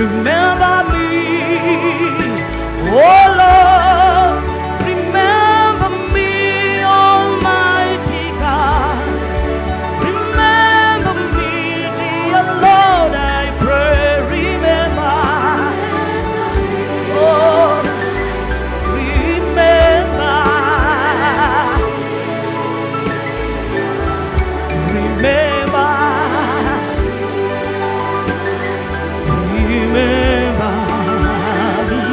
remember me. Oh Lord, remember me, Almighty God. Remember me, dear Lord, I pray, remember. Oh, remember. Remember. Remember me.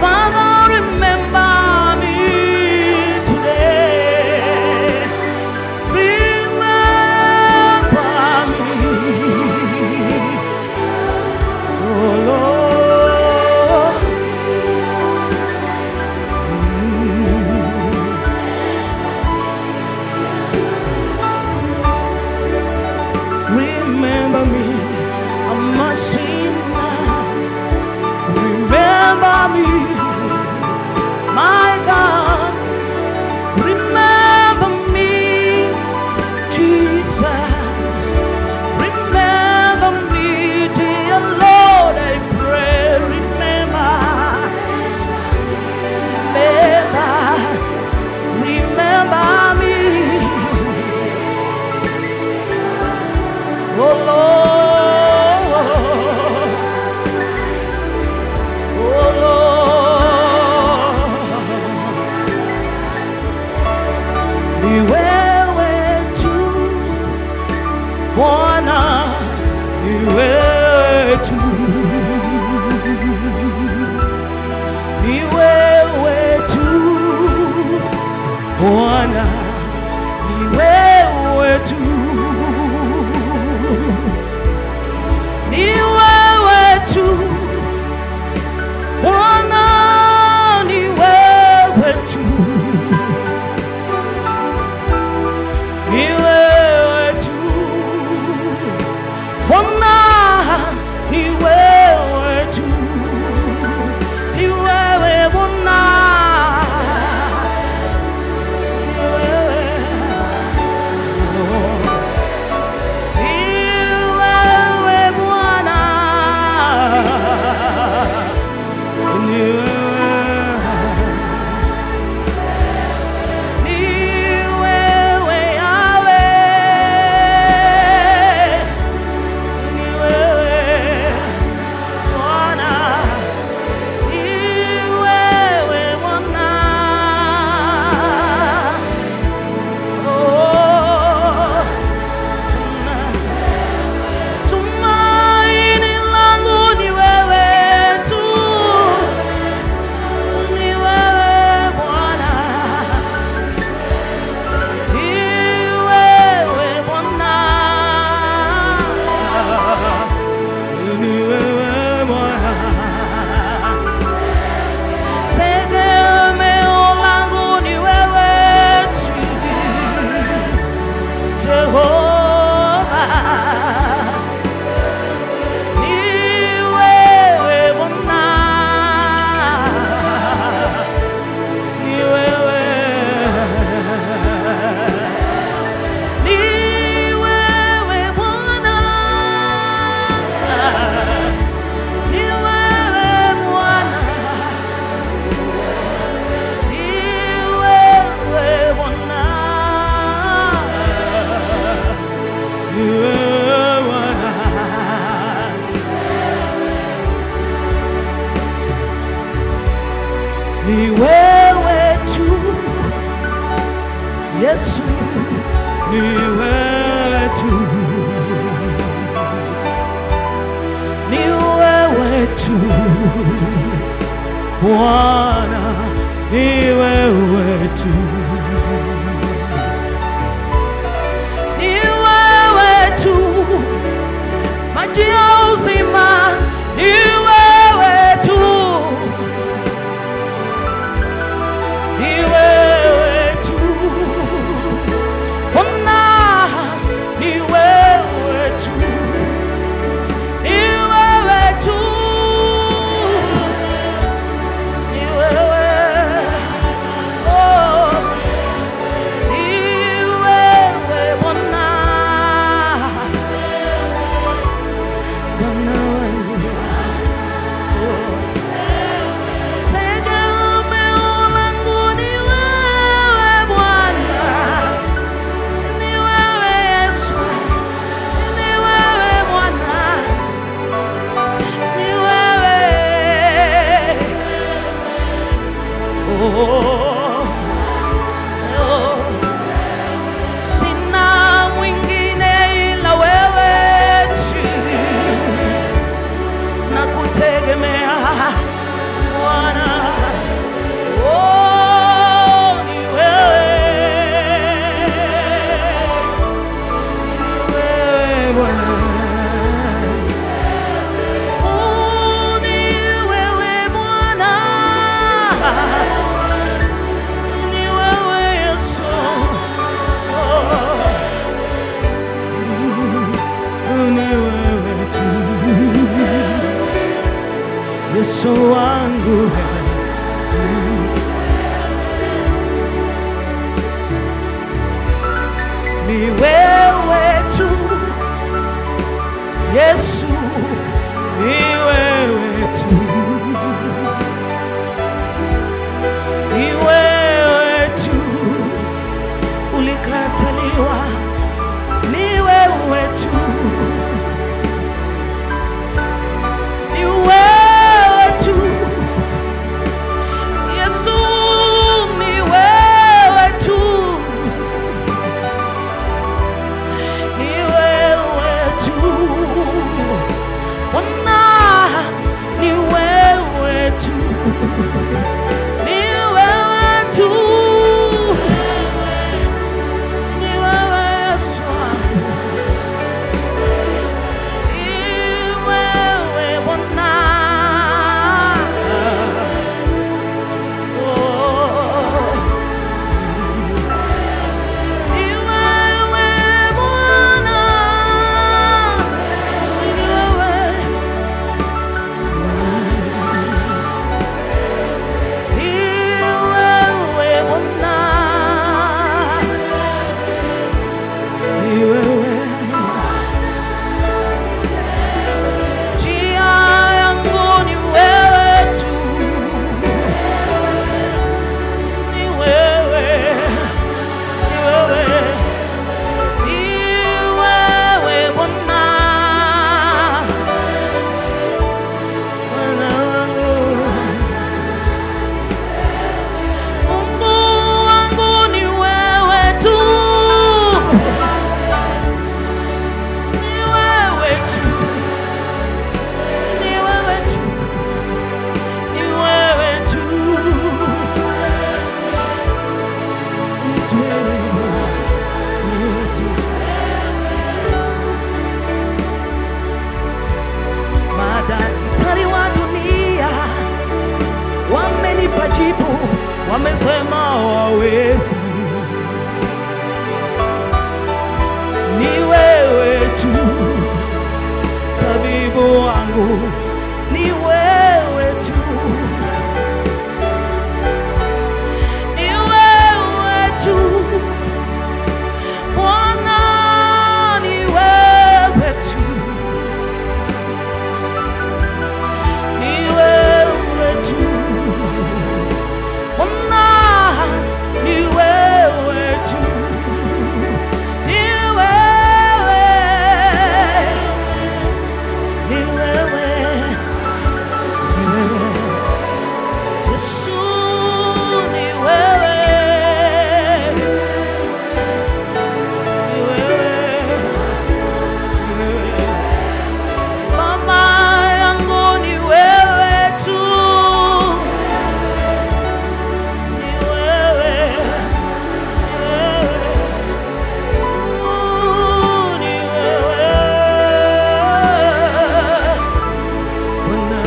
Father, remember me today. Remember me. Oh Lord. Remember me. I'm a sinner. Remember me, my God. Remember me, Jesus. Remember me, dear Lord, I pray. Remember, remember me. Oh Lord, oh Lord, ni wewe tu Bwana, ni wewe tu, ni wewe tu Bwana, ni wewe tu, ni wewe tu Bwana, ni wewe tu, ni wewe tu Bwana, ni wewe tu, ni wewe Bwana, ni wewe, ni wewe Bwana, ni wewe, ni wewe Yahweh, ni wewe Bwana, ni wewe Bwana. Oh, tumaini langu ni wewe tu, ni wewe Bwana, ni wewe Bwana, ni wewe Bwana. Tegemeo langu ni wewe tu, Jehova, ni wewe Bwana, ni wewe, ni wewe Bwana, ni wewe Bwana, ni wewe Bwana, ni wewe Bwana, ni wewe tu Yesu, ni wewe tu, ni wewe tu Bwana, ni wewe tu, ni wewe tu maji ya uzima, ni wewe tu, ni wewe tu Bwana, ni wewe tu, ni wewe tu, ni wewe, oh, Yesu wangu, ni wewe tu Yesu, ni wewe tu, ni wewe tu, ulikataliwa, ni wewe tu, ni wewe tu Yesu, ni wewe tu, ni wewe tu Bwana, ni wewe tu, ni wewe tu, ni wewe Yesu wangu, ni wewe Bwana, oh, ni wewe Bwana, ni wewe, ni wewe Bwana, ni wewe. Njia yangu ni wewe tu, ni wewe, ni wewe, ni wewe Bwana, Bwana wangu. Mungu wangu ni wewe tu, ni wewe tu, ni wewe tu, ni wewe tu, ni tu wewe Bwana, ni wewe tu. Madaktari wa dunia wamenipa jibu, wamesema hawawezi, ni wewe tu tabibu wangu, ni wewe tu, ni wewe tu Bwana, ni wewe tu, ni wewe tu Bwana, ni wewe tu, ni wewe, ni wewe, ni wewe Yesu, ni wewe, ni wewe, ni wewe mama yangu, ni wewe tu, ni wewe, ni wewe, ni wewe Bwana,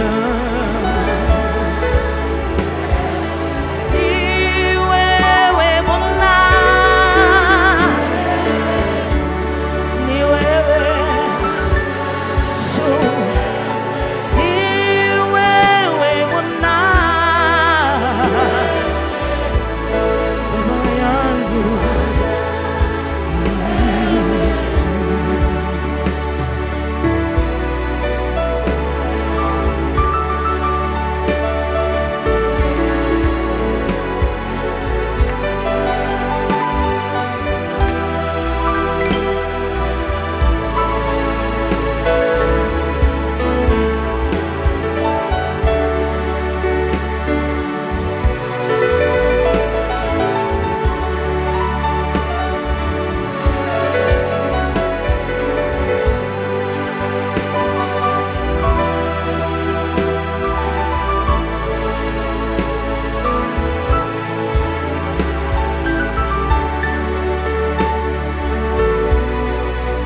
ni wewe Bwana, ni wewe so, ni wewe Bwana, Baba yangu,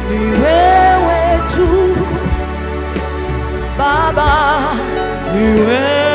ni wewe tu Baba, ni wewe